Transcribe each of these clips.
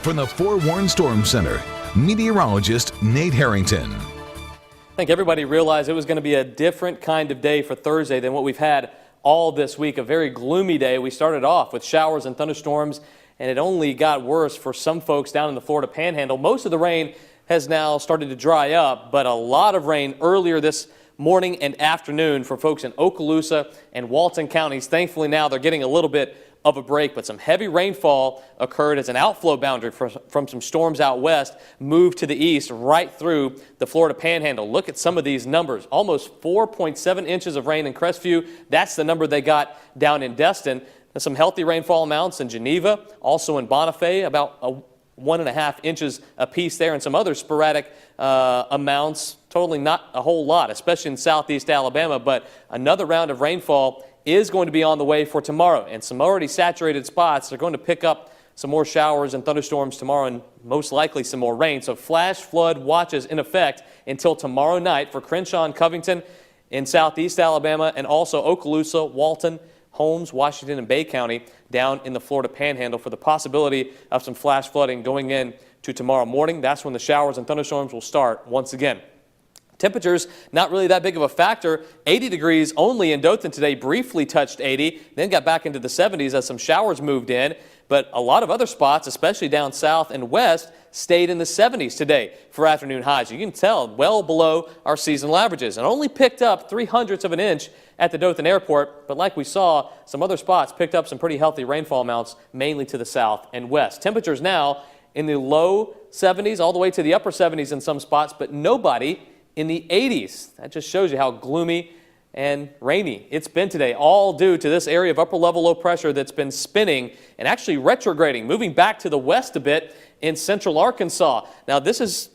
from the Forewarned Storm Center, meteorologist Nate Harrington. I think everybody realized it was going to be a different kind of day for Thursday than what we've had all this week. A very gloomy day. We started off with showers and thunderstorms, and it only got worse for some folks down in the Florida Panhandle. Most of the rain has now started to dry up, but a lot of rain earlier this morning and afternoon for folks in Okaloosa and Walton counties. Thankfully now they're getting a little bit of a break, but some heavy rainfall occurred as an outflow boundary from some storms out west moved to the east right through the Florida Panhandle. Look at some of these numbers. Almost 4.7 inches of rain in Crestview. That's the number they got down in Destin. And some healthy rainfall amounts in Geneva, also in Bonifay, about 1.5 inches apiece there, and some other sporadic amounts, totally not a whole lot, especially in southeast Alabama, but another round of rainfall is going to be on the way for tomorrow, and some already saturated spots are going to pick up some more showers and thunderstorms tomorrow and most likely some more rain. So flash flood watches in effect until tomorrow night for Crenshaw and Covington in southeast Alabama, and also Okaloosa, Walton, Holmes, Washington, and Bay County down in the Florida Panhandle for the possibility of some flash flooding going in to tomorrow morning. That's when the showers and thunderstorms will start once again. Temperatures not really that big of a factor. 80 degrees only in Dothan today, briefly touched 80, then got back into the 70s as some showers moved in. But a lot of other spots, especially down south and west, stayed in the 70s today for afternoon highs. You can tell well below our seasonal averages, and only picked up 0.03 of an inch at the Dothan Airport. But like we saw, some other spots picked up some pretty healthy rainfall amounts, mainly to the south and west. Temperatures now in the low 70s all the way to the upper 70s in some spots, but nobody in the 80s. That just shows you how gloomy and rainy it's been today, all due to this area of upper level low pressure that's been spinning and actually retrograding, moving back to the west a bit in central Arkansas. Now this is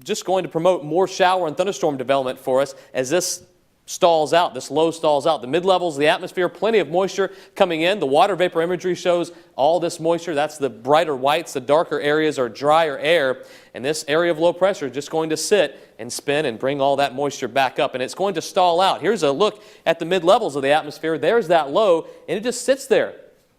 just going to promote more shower and thunderstorm development for us as this stalls out, this low stalls out. The mid-levels of the atmosphere, plenty of moisture coming in. The water vapor imagery shows all this moisture. That's the brighter whites. The darker areas are drier air. And this area of low pressure is just going to sit and spin and bring all that moisture back up. And it's going to stall out. Here's a look at the mid-levels of the atmosphere. There's that low, and it just sits there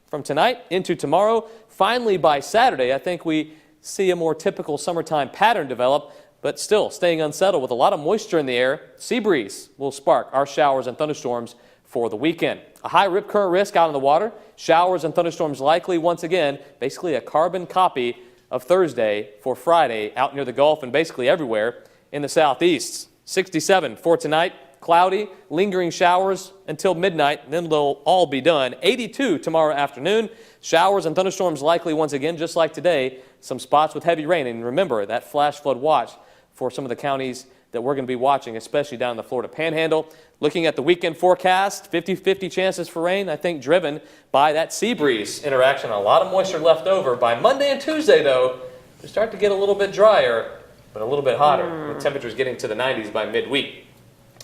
from tonight into tomorrow. Finally, by Saturday, I think we see a more typical summertime pattern develop, but still staying unsettled with a lot of moisture in the air. Sea breeze will spark our showers and thunderstorms for the weekend. A high rip current risk out in the water. Showers and thunderstorms likely once again. Basically a carbon copy of Thursday for Friday out near the Gulf and basically everywhere in the southeast. 67 for tonight. Cloudy, lingering showers until midnight, then they'll all be done. 82 tomorrow afternoon. Showers and thunderstorms likely once again, just like today. Some spots with heavy rain. And remember that flash flood watch for some of the counties that we're going to be watching, especially down in the Florida Panhandle. Looking at the weekend forecast, 50-50 chances for rain, I think driven by that sea breeze interaction. A lot of moisture left over. By Monday and Tuesday, though, we start to get a little bit drier, but a little bit hotter, with temperatures getting to the 90s by midweek.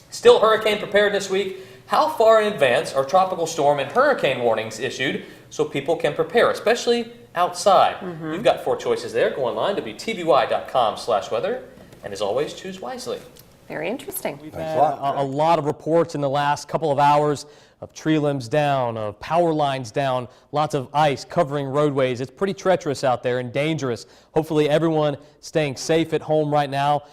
Still hurricane preparedness week. How far in advance are tropical storm and hurricane warnings issued so people can prepare, especially outside? We've got 4 choices there. Go online to WTVY.com/weather. And as always, choose wisely. Very interesting. We've had a lot of reports in the last couple of hours of tree limbs down, of power lines down, lots of ice covering roadways. It's pretty treacherous out there and dangerous. Hopefully everyone staying safe at home right now.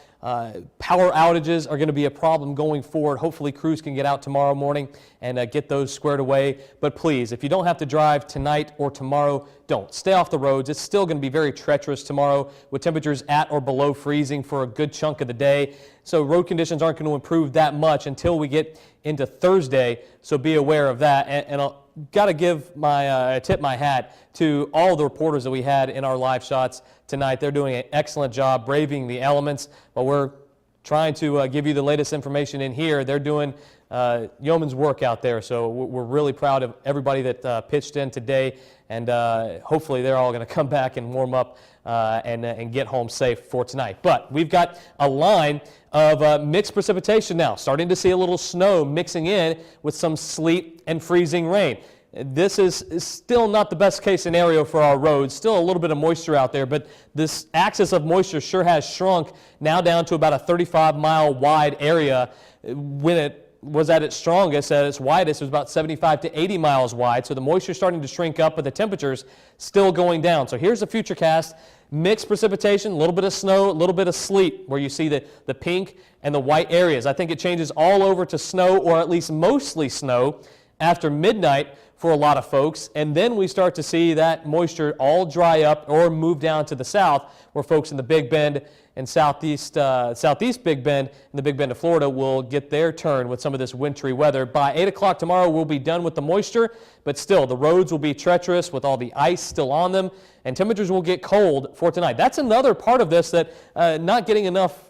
Power outages are going to be a problem going forward. Hopefully crews can get out tomorrow morning and get those squared away. But please, if you don't have to drive tonight or tomorrow, don't. Stay off the roads. It's still going to be very treacherous tomorrow with temperatures at or below freezing for a good chunk of the day. So road conditions aren't going to improve that much until we get into Thursday. So be aware of that. And I'll got to give my tip my hat to all the reporters that we had in our live shots tonight. They're doing an excellent job braving the elements, but we're trying to give you the latest information in here. They're doing yeoman's work out there, so we're really proud of everybody that pitched in today, and hopefully they're all going to come back and warm up and get home safe for tonight. But we've got a line of mixed precipitation now, starting to see a little snow mixing in with some sleet and freezing rain. This is still not the best case scenario for our roads. Still a little bit of moisture out there, but this axis of moisture sure has shrunk now down to about a 35-mile wide area when it was at its strongest, at its widest, it was about 75 to 80 miles wide. So the moisture is starting to shrink up, but the temperatures still going down. So here's the futurecast. Mixed precipitation, a little bit of snow, a little bit of sleet, where you see the pink and the white areas. I think it changes all over to snow, or at least mostly snow, after midnight for a lot of folks. And then we start to see that moisture all dry up or move down to the south, where folks in the Big Bend and southeast Big Bend and the Big Bend of Florida will get their turn with some of this wintry weather. By 8 o'clock tomorrow, we'll be done with the moisture, but still, the roads will be treacherous with all the ice still on them, and temperatures will get cold for tonight. That's another part of this that not getting enough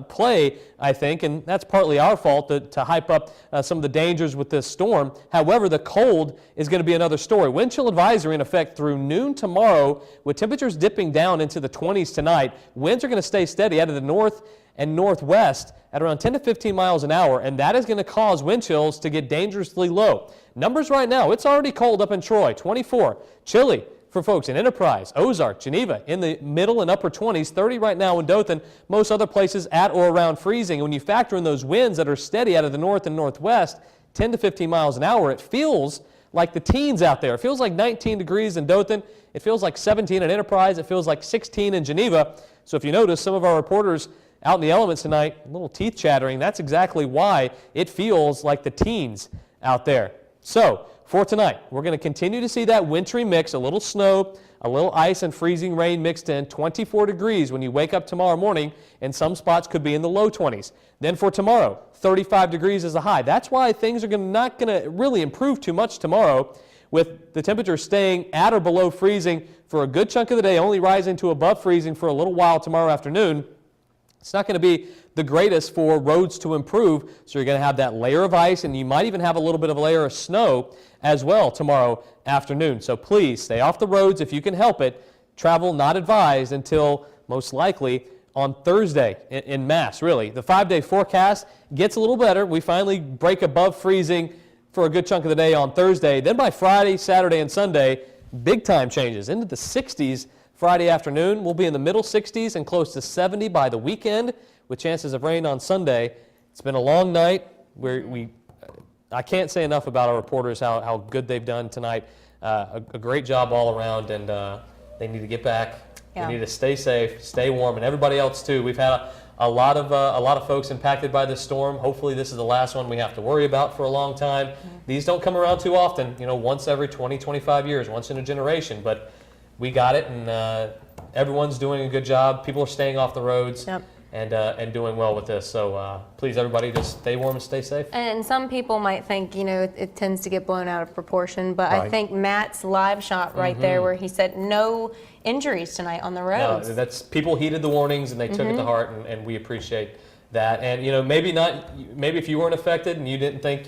play, I think, and that's partly our fault to hype up some of the dangers with this storm. However, the cold is going to be another story. Wind chill advisory in effect through noon tomorrow, with temperatures dipping down into the 20s tonight. Winds are going to stay steady out of the north and northwest at around 10 to 15 miles an hour, and that is going to cause wind chills to get dangerously low. Numbers right now, it's already cold up in Troy, 24. Chilly for folks in Enterprise, Ozark, Geneva, in the middle and upper 20s, 30 right now in Dothan, most other places at or around freezing. And when you factor in those winds that are steady out of the north and northwest, 10 to 15 miles an hour, it feels like the teens out there. It feels like 19 degrees in Dothan. It feels like 17 in Enterprise. It feels like 16 in Geneva. So if you notice, some of our reporters out in the elements tonight, a little teeth chattering, that's exactly why it feels like the teens out there. So for tonight, we're going to continue to see that wintry mix, a little snow, a little ice and freezing rain mixed in, 24 degrees when you wake up tomorrow morning, and some spots could be in the low 20s. Then for tomorrow, 35 degrees is a high. That's why things are not going to really improve too much tomorrow, with the temperature staying at or below freezing for a good chunk of the day, only rising to above freezing for a little while tomorrow afternoon. It's not going to be the greatest for roads to improve, so you're going to have that layer of ice, and you might even have a little bit of a layer of snow as well tomorrow afternoon. So please stay off the roads if you can help it. Travel not advised until most likely on Thursday in mass, really. The 5-day forecast gets a little better. We finally break above freezing for a good chunk of the day on Thursday. Then by Friday, Saturday, and Sunday, big time changes into the 60s. Friday afternoon, we'll be in the middle 60s and close to 70 by the weekend, with chances of rain on Sunday. It's been a long night. I can't say enough about our reporters, how good they've done tonight. A great job all around, and they need to get back. Yeah. They need to stay safe, stay warm, and everybody else too. We've had a lot of folks impacted by this storm. Hopefully this is the last one we have to worry about for a long time. Mm-hmm. These don't come around too often, once every 20, 25 years, once in a generation, but we got it, and everyone's doing a good job. People are staying off the roads. Yep. And doing well with this. So please, everybody, just stay warm and stay safe. And some people might think, it tends to get blown out of proportion, but right. I think Matt's live shot right there where he said no injuries tonight on the roads. No, that's, people heeded the warnings and they took it to heart, and we appreciate that. And, maybe if you weren't affected and you didn't think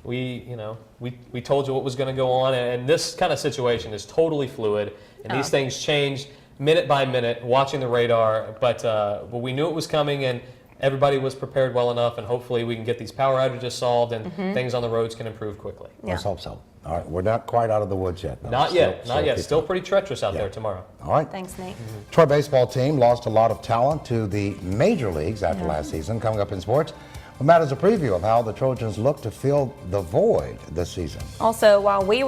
we told you what was going to go on, and this kind of situation is totally fluid, and these things change minute by minute, watching the radar, but we knew it was coming, and everybody was prepared well enough, and hopefully we can get these power outages solved, and things on the roads can improve quickly. Yeah. Let's hope so. All right, we're not quite out of the woods yet. Though. Not yet. Still pretty treacherous out there tomorrow. All right. Thanks, Nate. Troy baseball team lost a lot of talent to the major leagues after last season. Coming up in sports, well, Matt has a preview of how the Trojans look to fill the void this season. Also, while we were